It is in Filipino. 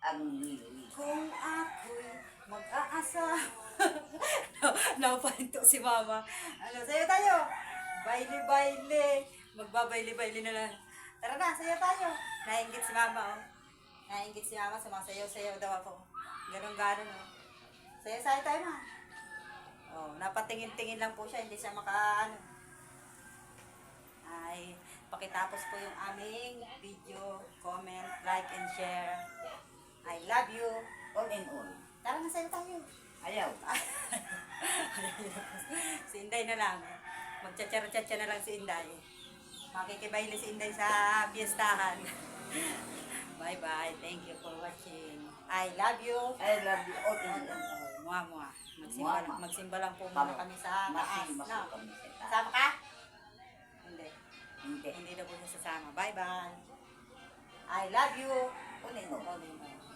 ang lili. Kung ako'y mag-aasa. Napahinto si mama. Ano, sayo tayo. Baile-baile. Magbabaile-baile na lang. Tara na, sayo tayo. Nainggit si mama, oh. Nainggit si mama, sumasayaw-sayaw daw ako. Ganon-ganon, oh. Sayo-sayo tayo na. Oh, napatingin-tingin lang po siya, hindi siya maka, ay, pakitapos po yung aming video, comment, like, and share. I love you. All in all. Tara na, sayo tayo. Ayaw. Si Inday na lang. Magtsatsa-tsatsa na lang si Inday. Makikibayle si Inday sa piyestahan. Bye-bye. Thank you for watching. I love you. I love you all in all. Mua-mua. Mua-mua. Magsimba lang po muna kami sa taas. Masimba No? ko kami sa taas. Sama ka? Hindi. Hindi. Hindi na po siya sasama. Bye-bye. I love you. All in all. All in all.